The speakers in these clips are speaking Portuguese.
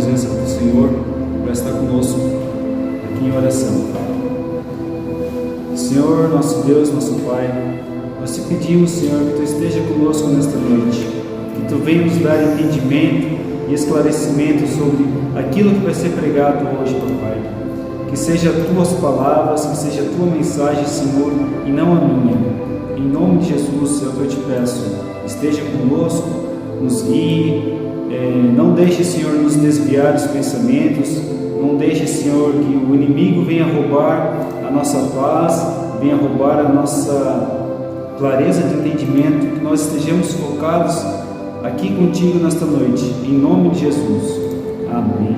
presença do Senhor para estar conosco aqui em oração. Senhor, nosso Deus, nosso Pai, nós te pedimos, Senhor, que Tu esteja conosco nesta noite, que Tu venha nos dar entendimento e esclarecimento sobre aquilo que vai ser pregado hoje, Pai. Que seja Tuas palavras, que seja Tua mensagem, Senhor, e não a minha. Em nome de Jesus, é o que eu te peço. Esteja conosco, nos guie, não deixe, Senhor, nos desviar dos pensamentos, não deixe, Senhor, que o inimigo venha roubar a nossa paz, venha roubar a nossa clareza de entendimento, que nós estejamos focados aqui contigo nesta noite, em nome de Jesus. Amém.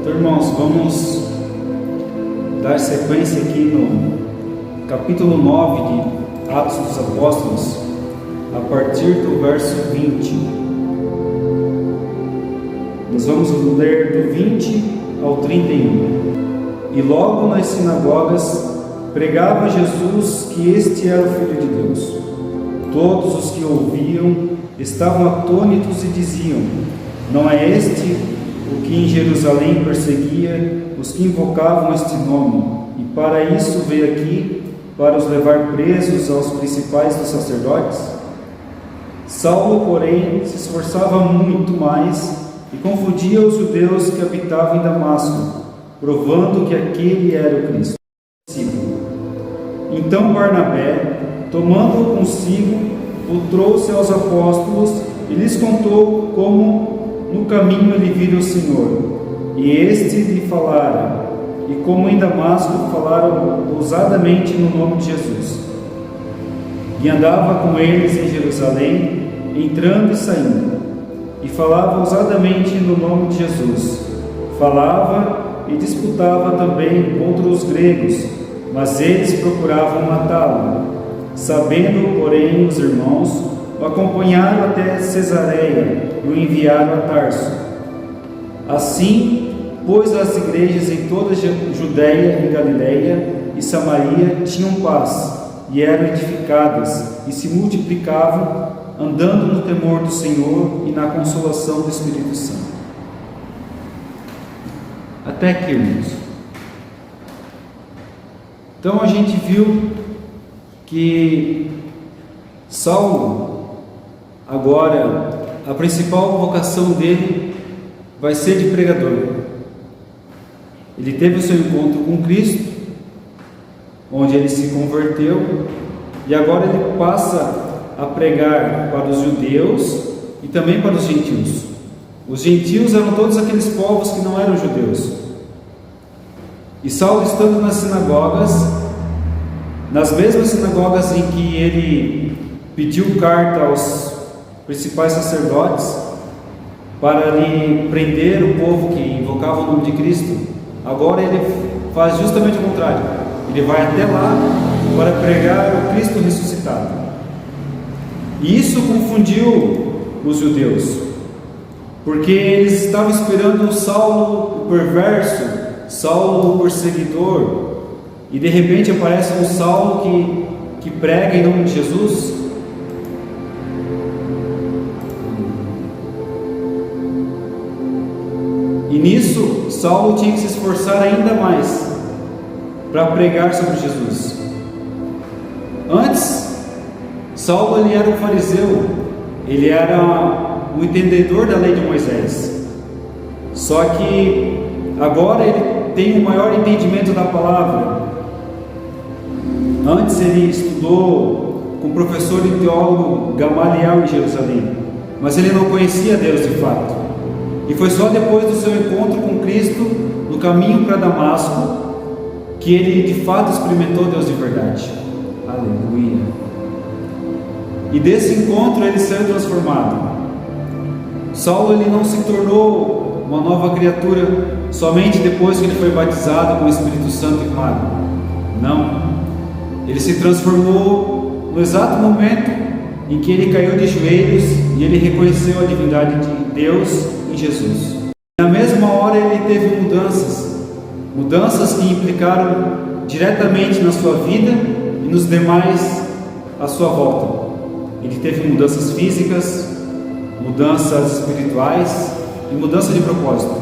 Então, irmãos, vamos dar sequência aqui no capítulo 9 de Atos dos Apóstolos, a partir do verso 20. Nós vamos ler do 20 ao 31. E logo nas sinagogas pregava Jesus que este era o Filho de Deus. Todos os que ouviam estavam atônitos e diziam: não é este o que em Jerusalém perseguia os que invocavam este nome, e para isso veio aqui, para os levar presos aos principais dos sacerdotes? Saulo, porém, se esforçava muito mais e confundia os judeus que habitavam em Damasco, provando que aquele era o Cristo. Então Barnabé, tomando-o consigo, o trouxe aos apóstolos e lhes contou como no caminho ele vira o Senhor, e este lhe falara, e como em Damasco falaram ousadamente no nome de Jesus. E andava com eles em Jerusalém, entrando e saindo, e falava ousadamente no nome de Jesus. Falava e disputava também contra os gregos, mas eles procuravam matá-lo. Sabendo, porém, os irmãos, o acompanharam até Cesareia e o enviaram a Tarso. Assim, pois as igrejas em toda a Judéia e Galileia e Samaria tinham paz, e eram edificadas, e se multiplicavam, andando no temor do Senhor e na consolação do Espírito Santo. Até aqui, irmãos. Então a gente viu que Saulo, agora, a principal vocação dele vai ser de pregador. Ele teve o seu encontro com Cristo, onde ele se converteu, e agora ele passa a pregar para os judeus e também para os gentios. Os gentios eram todos aqueles povos que não eram judeus. E Saulo, estando nas sinagogas, nas mesmas sinagogas em que ele pediu carta aos principais sacerdotes para lhe prender o povo que invocava o nome de Cristo, agora ele faz justamente o contrário. Ele vai até lá para pregar o Cristo ressuscitado. E isso confundiu os judeus, porque eles estavam esperando o Saulo o perverso, Saulo o perseguidor, e de repente aparece um Saulo que prega em nome de Jesus. E nisso, Saulo tinha que se esforçar ainda mais para pregar sobre Jesus. Antes, Saulo ele era um fariseu, ele era um entendedor da lei de Moisés. Só que agora ele tem um maior entendimento da palavra. Antes ele estudou com o professor e teólogo Gamaliel em Jerusalém, mas ele não conhecia Deus de fato. E foi só depois do seu encontro com Cristo, no caminho para Damasco, que ele de fato experimentou Deus de verdade. Aleluia! E desse encontro ele saiu transformado. Saulo ele não se tornou uma nova criatura somente depois que ele foi batizado com o Espírito Santo e com água. Não. Ele se transformou no exato momento em que ele caiu de joelhos e ele reconheceu a divindade de Deus em Jesus. Na mesma hora ele teve mudanças que implicaram diretamente na sua vida e nos demais à sua volta. Ele teve mudanças físicas, mudanças espirituais e mudança de propósito.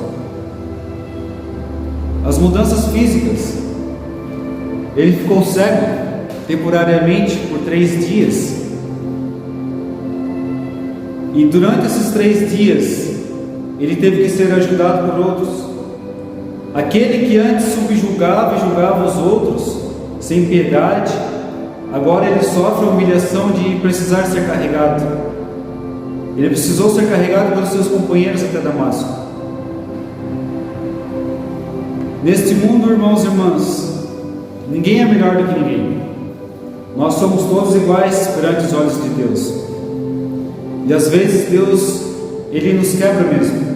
As mudanças físicas, ele ficou cego temporariamente por 3 dias. E durante esses 3 dias, ele teve que ser ajudado por outros. Aquele que antes subjugava e julgava os outros sem piedade, agora ele sofre a humilhação de precisar ser carregado. Ele precisou ser carregado pelos seus companheiros até Damasco. Neste mundo, irmãos e irmãs, ninguém é melhor do que ninguém. Nós somos todos iguais perante os olhos de Deus. E às vezes Deus, Ele nos quebra mesmo.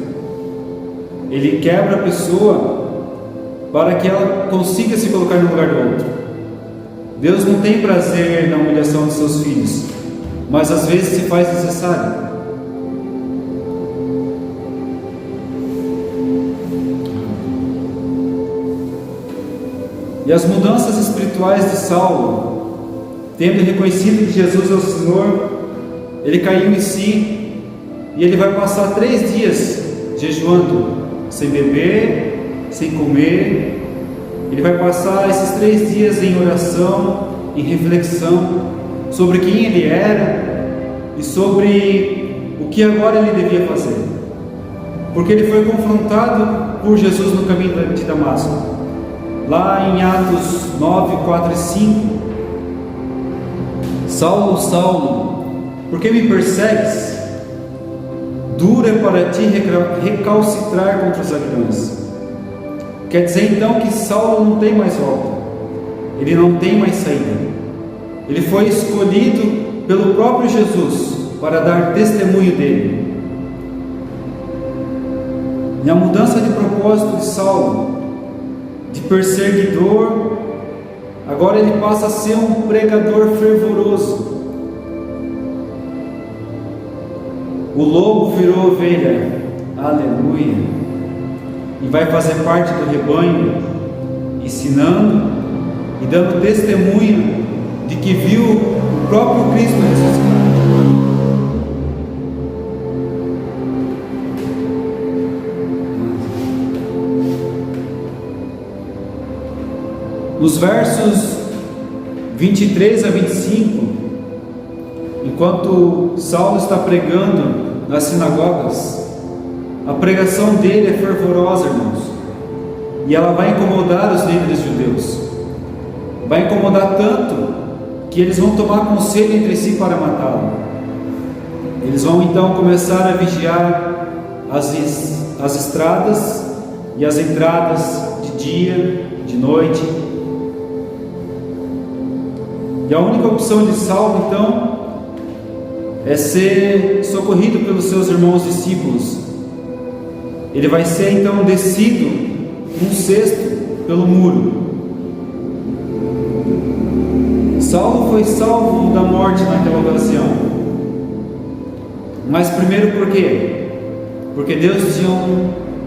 Ele quebra a pessoa para que ela consiga se colocar no lugar do outro. Deus não tem prazer na humilhação de seus filhos, mas às vezes se faz necessário. E as mudanças espirituais de Saulo, tendo reconhecido que Jesus é o Senhor, ele caiu em si, e ele vai passar 3 dias jejuando, sem beber, sem comer. Ele vai passar esses 3 dias em oração, em reflexão sobre quem ele era e sobre o que agora ele devia fazer, porque ele foi confrontado por Jesus no caminho de Damasco. Lá em Atos 9, 4 e 5, Saulo, Saulo, por que me persegues? Duro é para ti recalcitrar contra os aguilhões. Quer dizer então que Saulo não tem mais volta, ele não tem mais saída. Ele foi escolhido pelo próprio Jesus para dar testemunho dele. E a mudança de propósito de Saulo, de perseguidor, agora ele passa a ser um pregador fervoroso. O lobo virou ovelha, aleluia, e vai fazer parte do rebanho, ensinando e dando testemunho de que viu o próprio Cristo ressuscitado. Nos versos 23 a 25, enquanto Saulo está pregando nas sinagogas, a pregação dele é fervorosa, irmãos, e ela vai incomodar os líderes judeus. Vai incomodar tanto que eles vão tomar conselho entre si para matá-lo. Eles vão então começar a vigiar as estradas e as entradas de dia, de noite. E a única opção de Saulo então é ser socorrido pelos seus irmãos discípulos. Ele vai ser então descido num cesto pelo muro. Saulo foi salvo da morte naquela ocasião. Mas primeiro por quê? Porque Deus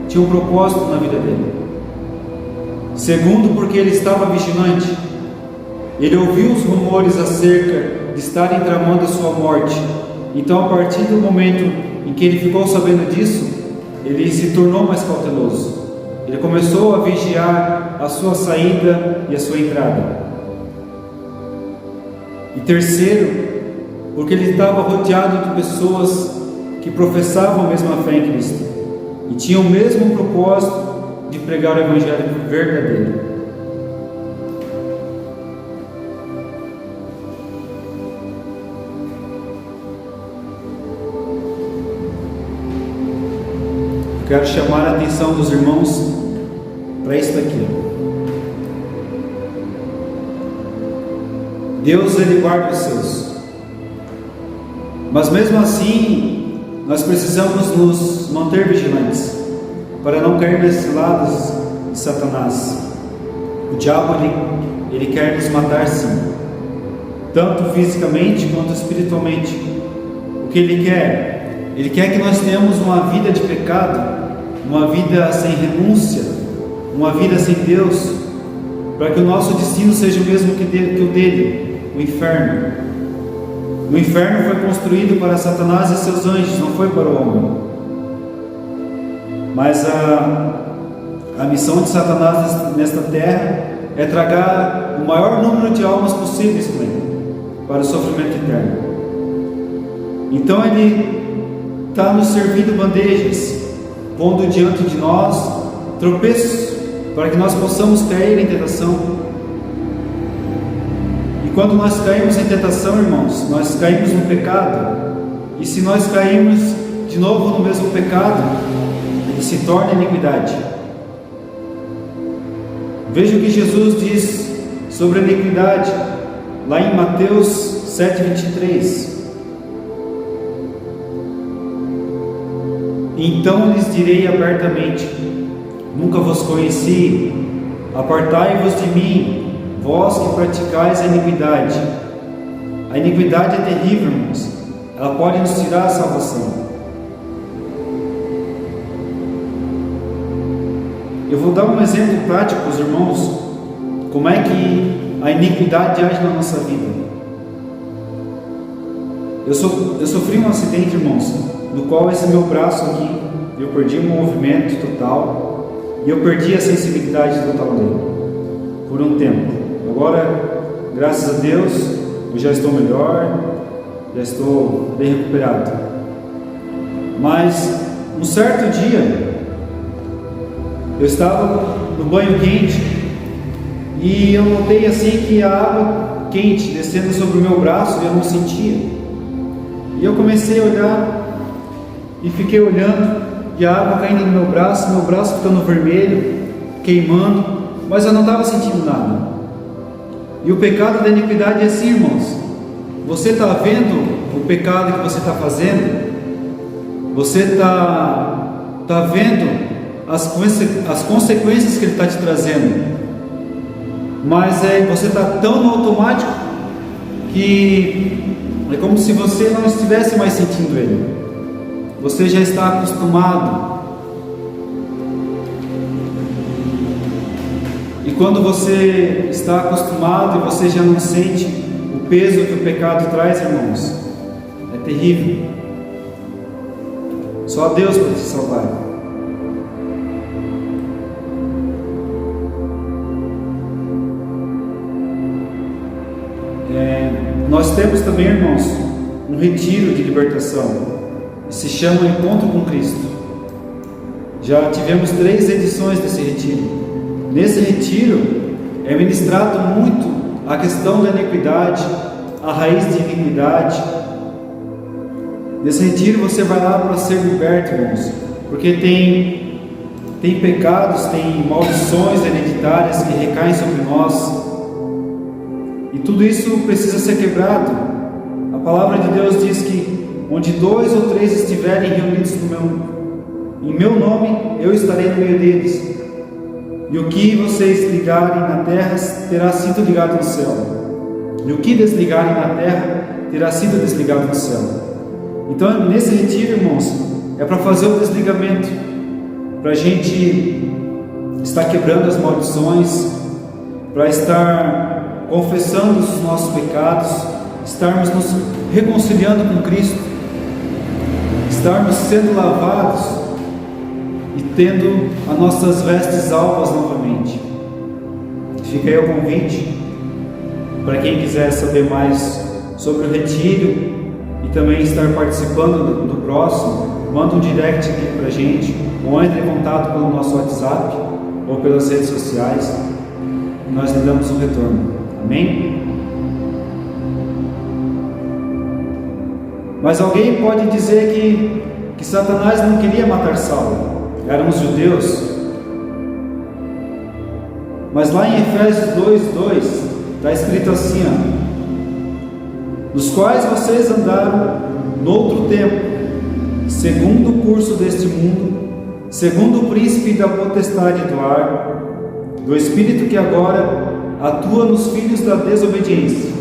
tinha um propósito na vida dele. Segundo, porque ele estava vigilante. Ele ouviu os rumores acerca de estarem tramando a sua morte. Então, a partir do momento em que ele ficou sabendo disso, ele se tornou mais cauteloso. Ele começou a vigiar a sua saída e a sua entrada. E terceiro, porque ele estava rodeado de pessoas que professavam a mesma fé em Cristo e tinham o mesmo propósito de pregar o Evangelho verdadeiro. Quero chamar a atenção dos irmãos para isso daqui. Deus, Ele guarda os seus. Mas mesmo assim, nós precisamos nos manter vigilantes para não cair nesses lados de Satanás. O diabo, ele quer nos matar sim, tanto fisicamente quanto espiritualmente. O que ele quer? Ele quer que nós tenhamos uma vida de pecado, uma vida sem renúncia, uma vida sem Deus, para que o nosso destino seja o mesmo que o dele, o inferno. O inferno foi construído para Satanás e seus anjos, não foi para o homem. Mas a missão de Satanás nesta terra é tragar o maior número de almas possíveis com ele, para o sofrimento eterno. Então ele está nos servindo bandejas, pondo diante de nós tropeços, para que nós possamos cair em tentação. E quando nós caímos em tentação, irmãos, nós caímos no pecado. E se nós caímos de novo no mesmo pecado, ele se torna iniquidade. Veja o que Jesus diz sobre a iniquidade, lá em Mateus 7,23. Então lhes direi abertamente: nunca vos conheci, apartai-vos de mim, vós que praticais a iniquidade. A iniquidade é terrível, irmãos, ela pode nos tirar a salvação. Eu vou dar um exemplo prático para os irmãos, como é que a iniquidade age na nossa vida. Eu sofri um acidente, irmãos, no qual esse meu braço aqui, eu perdi o movimento total, e eu perdi a sensibilidade total dele, por um tempo. Agora, graças a Deus, eu já estou melhor, já estou bem recuperado. Mas, um certo dia, eu estava no banho quente, e eu notei assim que a água quente descendo sobre o meu braço, e eu não sentia. E eu comecei a olhar, e fiquei olhando, e a água caindo no meu braço ficando vermelho, queimando, mas eu não estava sentindo nada. E o pecado da iniquidade é assim, irmãos. Você está vendo o pecado que você está fazendo? Você está vendo as consequências que ele está te trazendo? Mas você está tão no automático que é como se você não estivesse mais sentindo ele. Você já está acostumado. E quando você está acostumado e você já não sente o peso que o pecado traz, irmãos, é terrível. Só Deus pode te salvar. Nós temos também, irmãos, um retiro de libertação. Se chama Encontro com Cristo. Já tivemos 3 edições desse retiro. Nesse retiro é ministrado muito a questão da iniquidade, a raiz de iniquidade. Nesse retiro você vai lá para ser liberto, irmãos, porque tem pecados, tem maldições hereditárias que recaem sobre nós, e tudo isso precisa ser quebrado. A palavra de Deus diz que onde 2 ou 3 estiverem reunidos em meu nome, eu estarei no meio deles. E o que vocês ligarem na terra terá sido ligado no céu, e o que desligarem na terra terá sido desligado no céu. Então, nesse retiro, irmãos, é para fazer o desligamento, para a gente estar quebrando as maldições, para estar confessando os nossos pecados, estarmos nos reconciliando com Cristo, estarmos sendo lavados e tendo as nossas vestes alvas novamente. Fica aí o convite para quem quiser saber mais sobre o retiro e também estar participando do próximo. Manda um direct aqui para a gente, ou entre em contato pelo nosso WhatsApp ou pelas redes sociais, e nós lhe damos um retorno. Amém? Mas alguém pode dizer que Satanás não queria matar Saulo, eram os judeus. Mas lá em Efésios 2:2 está escrito assim: nos quais vocês andaram no outro tempo, segundo o curso deste mundo, segundo o príncipe da potestade do ar, do espírito que agora atua nos filhos da desobediência.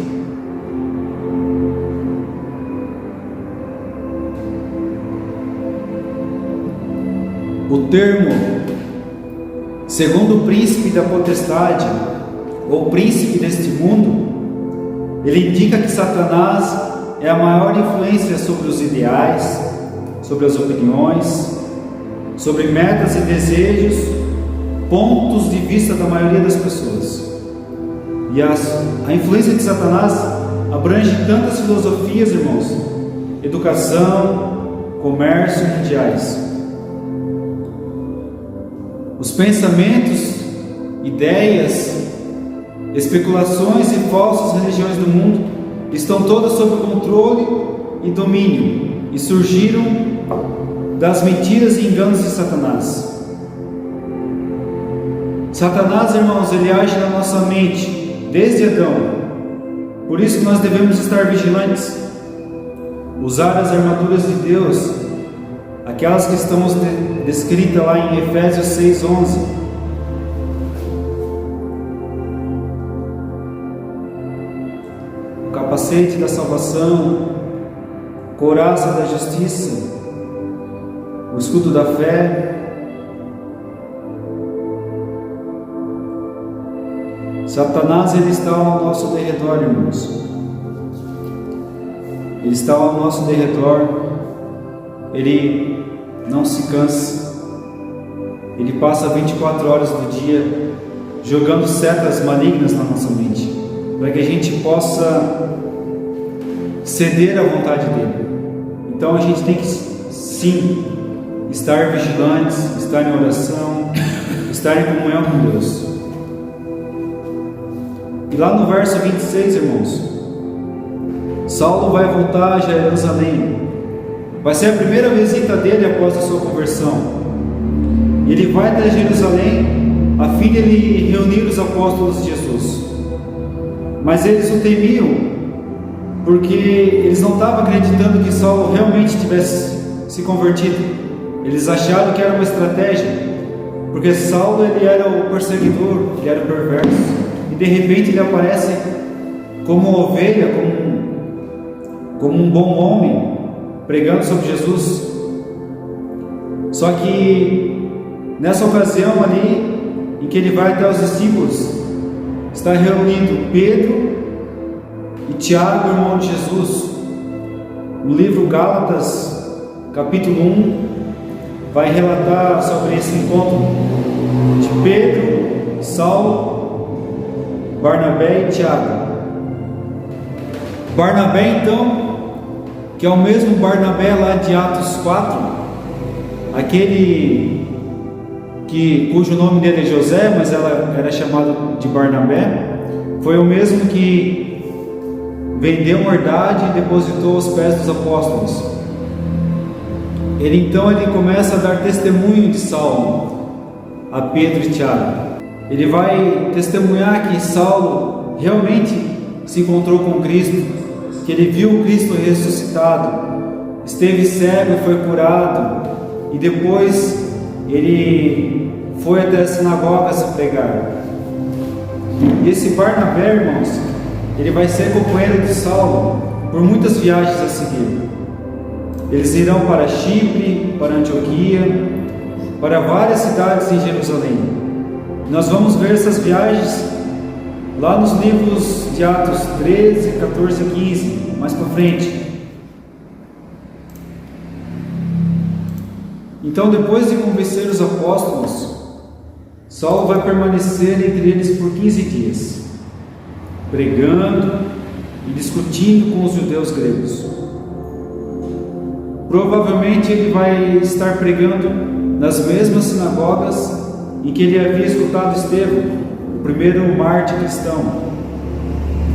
O termo segundo o príncipe da potestade, ou príncipe deste mundo, ele indica que Satanás é a maior influência sobre os ideais, sobre as opiniões, sobre metas e desejos, pontos de vista da maioria das pessoas. E a influência de Satanás abrange tantas filosofias, irmãos: educação, comércio e ideais. Os pensamentos, ideias, especulações e falsas religiões do mundo estão todas sob controle e domínio e surgiram das mentiras e enganos de Satanás. Satanás, irmãos, ele age na nossa mente desde Adão. Por isso que nós devemos estar vigilantes, usar as armaduras de Deus, aquelas que estão descritas lá em Efésios 6:11. O capacete da salvação, couraça da justiça, o escudo da fé. Satanás, ele está ao nosso derredor, irmãos. Ele está ao nosso derredor. Ele não se cansa. Ele passa 24 horas do dia jogando setas malignas na nossa mente, para que a gente possa ceder à vontade dele. Então a gente tem que sim estar vigilantes, estar em oração, estar em comunhão com Deus. E lá no verso 26, irmãos, Saulo vai voltar a Jerusalém. Vai ser a primeira visita dele após a sua conversão. Ele vai até Jerusalém a fim de ele reunir os apóstolos de Jesus. Mas eles o temiam, porque eles não estavam acreditando que Saulo realmente tivesse se convertido. Eles acharam que era uma estratégia, porque Saulo, ele era o perseguidor, ele era o perverso. E de repente ele aparece como uma ovelha, como um bom homem, pregando sobre Jesus. Só que nessa ocasião ali, em que ele vai até os discípulos, está reunindo Pedro e Tiago, irmão de Jesus. No livro Gálatas, capítulo 1, vai relatar sobre esse encontro de Pedro, Saulo, Barnabé e Tiago. Barnabé, então, que é o mesmo Barnabé lá de Atos 4, aquele cujo nome dele é José, mas ela era chamado de Barnabé, foi o mesmo que vendeu uma herdade e depositou aos pés dos apóstolos. Ele começa a dar testemunho de Saulo a Pedro e Tiago. Ele vai testemunhar que Saulo realmente se encontrou com Cristo, que ele viu Cristo ressuscitado, esteve cego e foi curado, e depois ele foi até as sinagogas a pregar. E esse Barnabé, irmãos, ele vai ser companheiro de Saulo por muitas viagens a seguir. Eles irão para Chipre, para Antioquia, para várias cidades em Jerusalém. Nós vamos ver essas viagens lá nos livros de Atos 13, 14 e 15, mais para frente. Então, depois de convencer os apóstolos, Saulo vai permanecer entre eles por 15 dias, pregando e discutindo com os judeus gregos. Provavelmente ele vai estar pregando nas mesmas sinagogas em que ele havia escutado Estevão, o primeiro mártir cristão.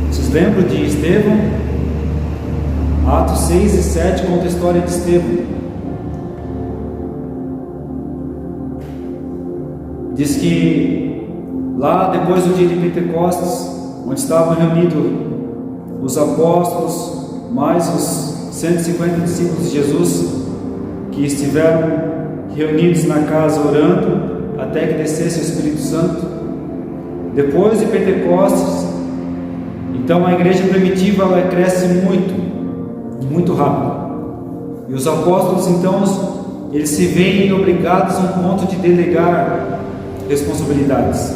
Vocês lembram de Estevão? Atos 6 e 7 conta a história de Estevão. Diz que lá depois do dia de Pentecostes, onde estavam reunidos os apóstolos, mais os 150 discípulos de Jesus, que estiveram reunidos na casa orando, até que descesse o Espírito Santo. Depois de Pentecostes, então a igreja primitiva ela cresce muito rápido. E os apóstolos então eles se veem obrigados a um ponto de delegar responsabilidades.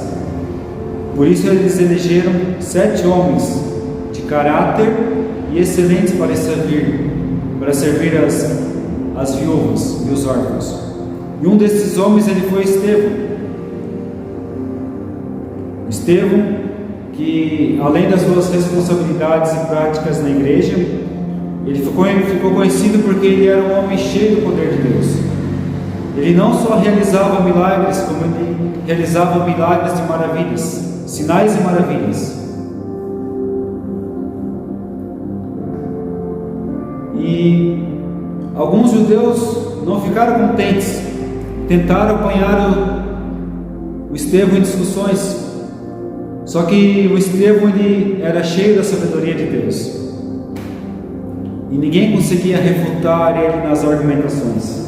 Por isso eles elegeram 7 homens de caráter e excelentes para servir as viúvas e os órfãos. E um desses homens ele foi Estevão, que além das suas responsabilidades e práticas na igreja, ele ficou conhecido porque ele era um homem cheio do poder de Deus. Ele não só realizava milagres, como ele realizava milagres de maravilhas, sinais e maravilhas. E alguns judeus não ficaram contentes, tentaram apanhar o Estevão em discussões. Só que o Estevão ele era cheio da sabedoria de Deus, e ninguém conseguia refutar ele nas argumentações.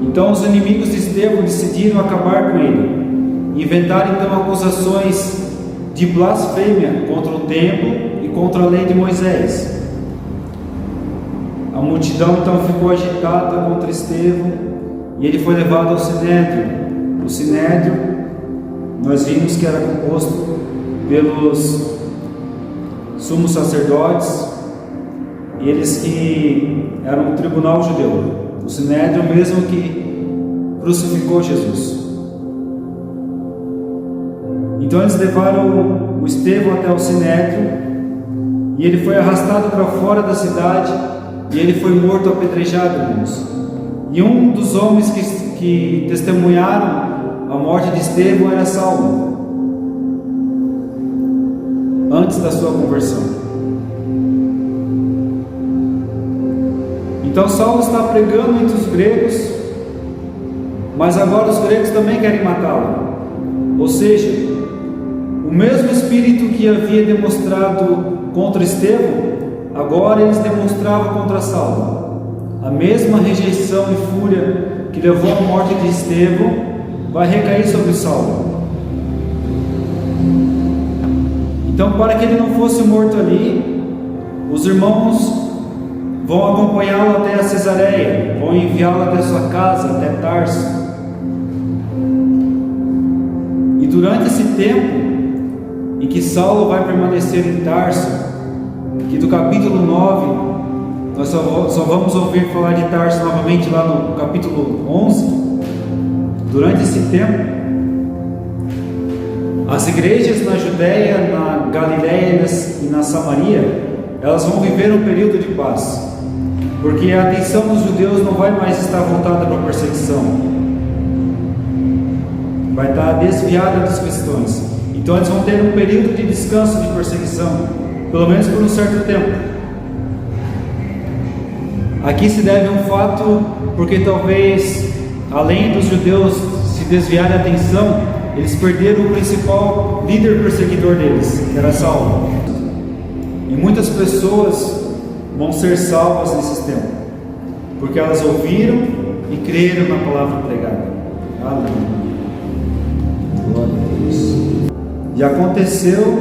Então os inimigos de Estevão decidiram acabar com ele. Inventaram então acusações de blasfêmia contra o templo e contra a lei de Moisés. A multidão então ficou agitada contra Estevão e ele foi levado ao Sinédrio. O Sinédrio, nós vimos que era composto pelos sumos sacerdotes, e eles que eram o tribunal judeu, o Sinédrio mesmo que crucificou Jesus. Então eles levaram o Estevão até o Sinédrio, e ele foi arrastado para fora da cidade, e ele foi morto apedrejado, irmãos. E um dos homens que testemunharam a morte de Estevão era Saulo, antes da sua conversão. Então Saulo está pregando entre os gregos, mas agora os gregos também querem matá-lo. Ou seja, o mesmo espírito que havia demonstrado contra Estevão, agora eles demonstravam contra Saulo. A mesma rejeição e fúria que levou à morte de Estevão vai recair sobre Saulo. Então, para que ele não fosse morto ali, os irmãos vão acompanhá-lo até a Cesareia, vão enviá-lo até sua casa, até Tarso. E durante esse tempo em que Saulo vai permanecer em Tarso, que do capítulo 9, nós só vamos ouvir falar de Tarso novamente lá no capítulo 11. Durante esse tempo, as igrejas na Judéia, na Galiléia e na Samaria, elas vão viver um período de paz, porque a atenção dos judeus não vai mais estar voltada para a perseguição, vai estar desviada das questões. Então eles vão ter um período de descanso de perseguição, pelo menos por um certo tempo. Aqui se deve a um fato, porque talvez, além dos judeus se desviarem a atenção, eles perderam o principal líder perseguidor deles, que era Saulo. E muitas pessoas vão ser salvas nesse tempo, porque elas ouviram e creram na palavra pregada. Aleluia. Glória a Deus. E aconteceu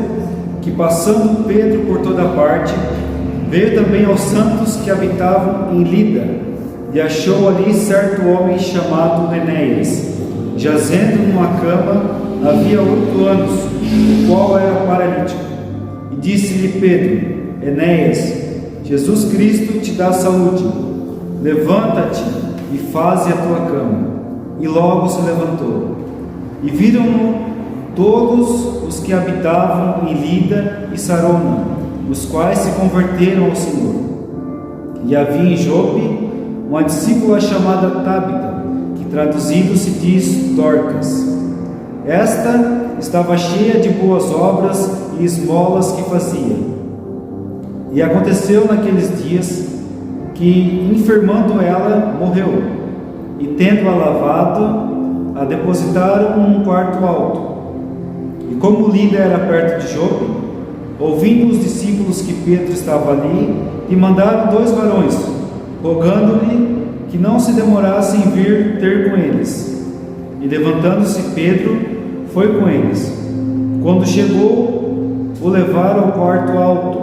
que, passando Pedro por toda parte, veio também aos santos que habitavam em Lida, e achou ali certo homem chamado Enéas, jazendo numa cama havia 8 anos, o qual era paralítico. E disse-lhe Pedro: Enéas, Jesus Cristo te dá saúde, levanta-te e faze a tua cama. E logo se levantou. E viram-no todos os que habitavam em Lida e Sarona, os quais se converteram ao Senhor. E havia em Jope uma discípula chamada Tábita, que traduzido se diz Dorcas. Esta estava cheia de boas obras e esmolas que fazia. E aconteceu naqueles dias que, enfermando ela, morreu, e tendo-a lavado, a depositaram num quarto alto. E como Lida era perto de Jope, ouvindo os discípulos que Pedro estava ali, lhe mandaram 2 varões, rogando-lhe que não se demorasse em vir ter com eles. E levantando-se Pedro, foi com eles. Quando chegou, o levaram ao quarto alto,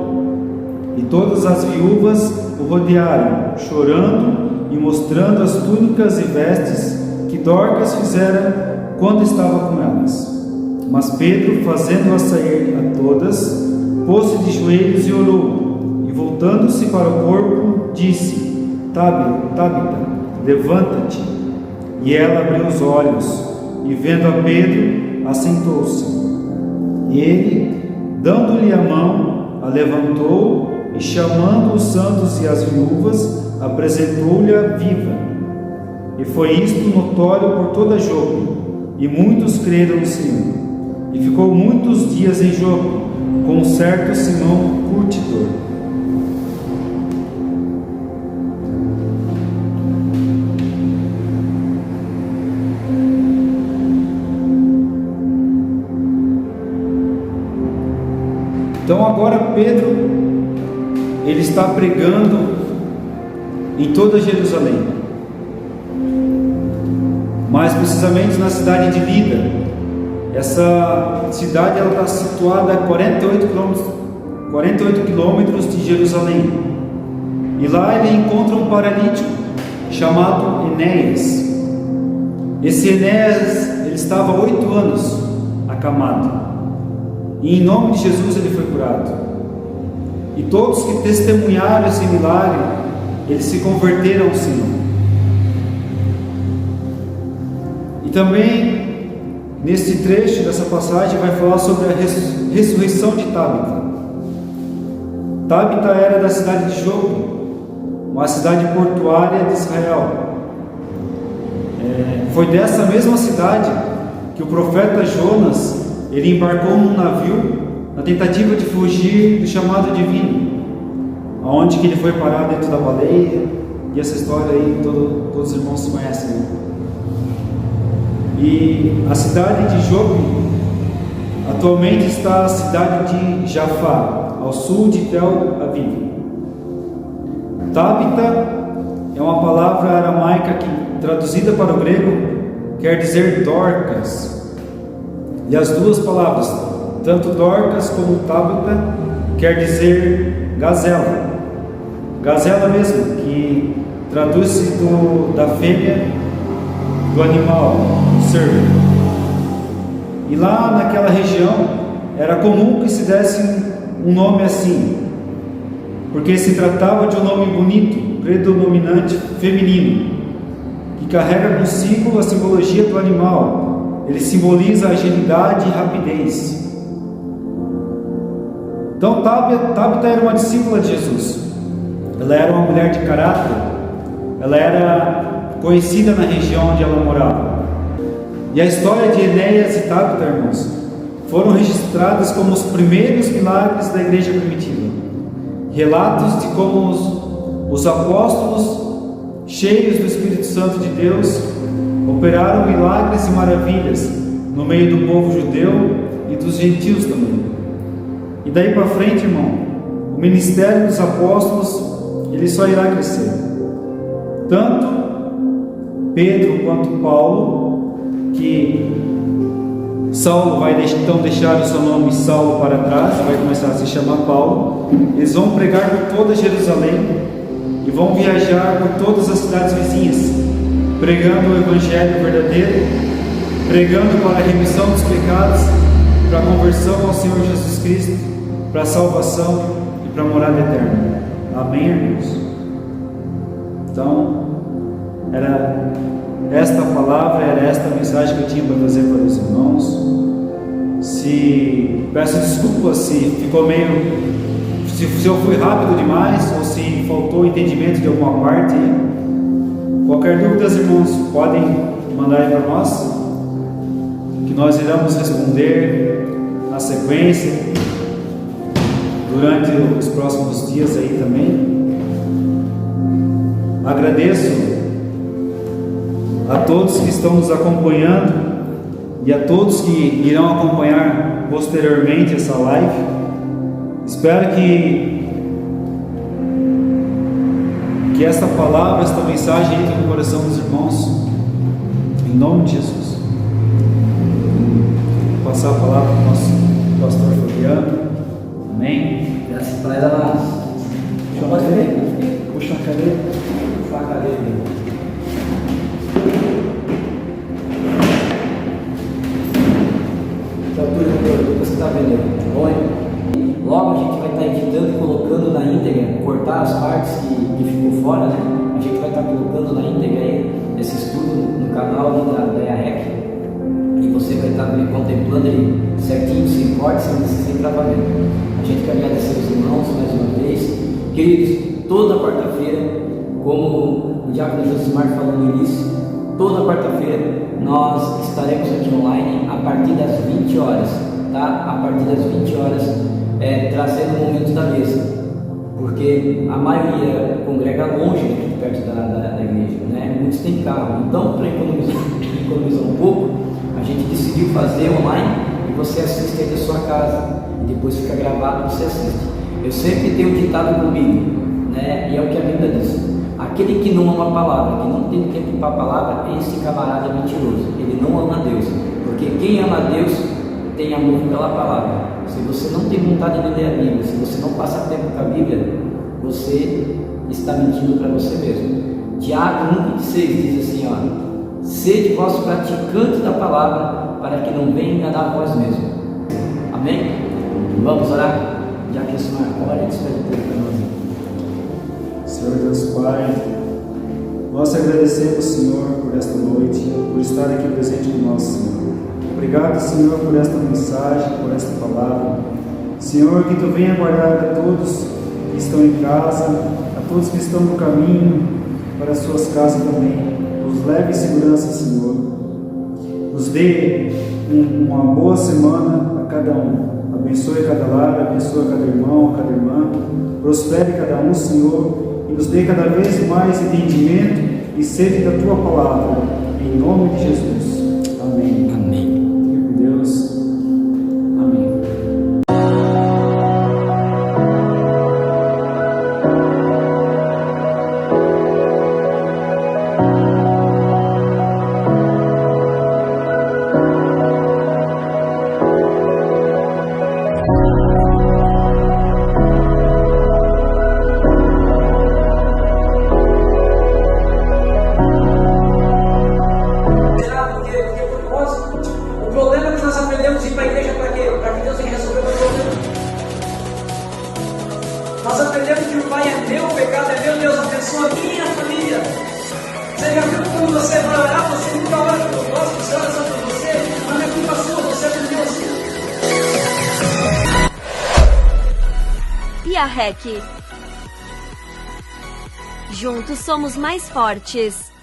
e todas as viúvas o rodearam, chorando e mostrando as túnicas e vestes que Dorcas fizera quando estava com elas. Mas Pedro, fazendo-a sair a todas, pôs-se de joelhos e orou, e voltando-se para o corpo, disse: Tabita, levanta-te. E ela abriu os olhos, e vendo a Pedro, assentou-se. E ele, dando-lhe a mão, a levantou, e chamando os santos e as viúvas, apresentou-lhe viva. E foi isto notório por toda Jope, e muitos creram no Senhor. E ficou muitos dias em Jope, com um certo Simão curtidor. Então agora Pedro, ele está pregando em toda Jerusalém, mais precisamente na cidade de Lida. Essa cidade ela está situada a 48 quilômetros de Jerusalém. E lá ele encontra um paralítico chamado Enéas. Esse Enéas, ele estava há 8 anos acamado. E em nome de Jesus ele foi curado. E todos que testemunharam esse milagre, eles se converteram ao Senhor. E também, nesse trecho dessa passagem, vai falar sobre a ressurreição de Tabita. Tabita era da cidade de Jope, uma cidade portuária de Israel. Foi dessa mesma cidade que o profeta Jonas, ele embarcou num navio na tentativa de fugir do chamado divino, aonde que ele foi parar dentro da baleia. E essa história aí todos os irmãos conhecem, né? E a cidade de Jope atualmente está a cidade de Jafá, ao sul de Tel Aviv. Tabita é uma palavra aramaica que, traduzida para o grego, quer dizer Dorcas. E as duas palavras, tanto Dorcas como Tabita, quer dizer gazela. Gazela mesmo, que traduz-se da fêmea do animal, do cervo. E lá naquela região era comum que se desse um nome assim, porque se tratava de um nome bonito, predominante feminino, que carrega consigo a simbologia do animal. Ele simboliza agilidade e rapidez. Então Tabita era uma discípula de Jesus. Ela era uma mulher de caráter. Ela era conhecida na região onde ela morava. E a história de Enéas e Tabita, irmãos, foram registradas como os primeiros milagres da igreja primitiva. Relatos de como os apóstolos, cheios do Espírito Santo de Deus, operaram milagres e maravilhas no meio do povo judeu e dos gentios também. E daí para frente, irmão, o ministério dos apóstolos, ele só irá crescer. Tanto Pedro quanto Paulo, que Saulo vai então deixar o seu nome Saulo para trás, vai começar a se chamar Paulo. Eles vão pregar por toda Jerusalém e vão viajar por todas as cidades vizinhas, pregando o Evangelho verdadeiro, pregando para a remissão dos pecados, para a conversão ao Senhor Jesus Cristo, para a salvação e para a morada eterna. Amém, irmãos? Então, era esta palavra, era esta mensagem que eu tinha para trazer para os irmãos. Peço desculpas se ficou se eu fui rápido demais ou se faltou entendimento de alguma parte. Qualquer dúvida, irmãos, podem mandar aí para nós, que nós iremos responder na sequência, durante os próximos dias aí também. Agradeço a todos que estão nos acompanhando e a todos que irão acompanhar posteriormente essa live. Espero que esta palavra, esta mensagem entre no coração dos irmãos, em nome de Jesus. Vou passar a palavra para o nosso pastor Fabiano. Amém. Graças a Deus. Puxa a cadeira. Puxa a cadeira. Puxa a cadeira. Então, você está vendo aí, tá bom? Logo a gente vai estar editando e colocando na íntegra, cortar as partes que ficou fora, né? A gente vai estar colocando na íntegra aí esse estudo no canal ali da EAREC, e você vai estar contemplando ele certinho, sem corte, sem travamento. A gente quer agradecer os irmãos mais uma vez. Queridos, toda quarta-feira, como o Diácono Josimar falou no início, toda quarta-feira nós estaremos aqui online a partir das 20 horas, tá? A partir das 20 horas, trazendo o momento da mesa, porque a maioria congrega longe aqui perto da igreja, né? Muitos têm carro, então para economizar um pouco, a gente decidiu fazer online e você assiste aí da sua casa e depois fica gravado e você assiste. Eu sempre tenho ditado comigo, né? E é o que a Bíblia diz: aquele que não ama a palavra, que não tem tempo para a palavra, esse camarada é mentiroso, ele não ama a Deus, porque quem ama a Deus tem amor pela palavra. Se você não tem vontade de ler a Bíblia, se você não passa tempo com a Bíblia, você está mentindo para você mesmo. Tiago 1,26 diz assim, ó: sede vós praticantes da palavra, para que não venha enganar vós mesmos. Amém? Vamos orar? Já que isso marcou, ora, despede um pouco para nós. Senhor Deus Pai, nós agradecemos, Senhor, por esta noite, por estar aqui presente com nós, Senhor. Obrigado, Senhor, por esta mensagem, por esta palavra. Senhor, que Tu venha guardar a todos que estão em casa, a todos que estão no caminho para as suas casas também. Nos leve em segurança, Senhor. Nos dê uma boa semana a cada um. Abençoe cada lar, abençoe cada irmão, cada irmã. Prospere cada um, Senhor, e nos dê cada vez mais entendimento e sede da Tua palavra. Em nome de Jesus. Amém. Amém. Fique com Deus. Amém. O problema é que nós aprendemos a ir para a igreja para quê? Para que Deus venha resolver o meu problema. Nós aprendemos que o Pai é meu, o pecado é meu, Deus abençoa a minha família. Você já viu como você vai orar? Você nunca ora pelo próximo, você ora só por você, não é culpa sua, você é por Deus. EAREC. Juntos somos mais fortes.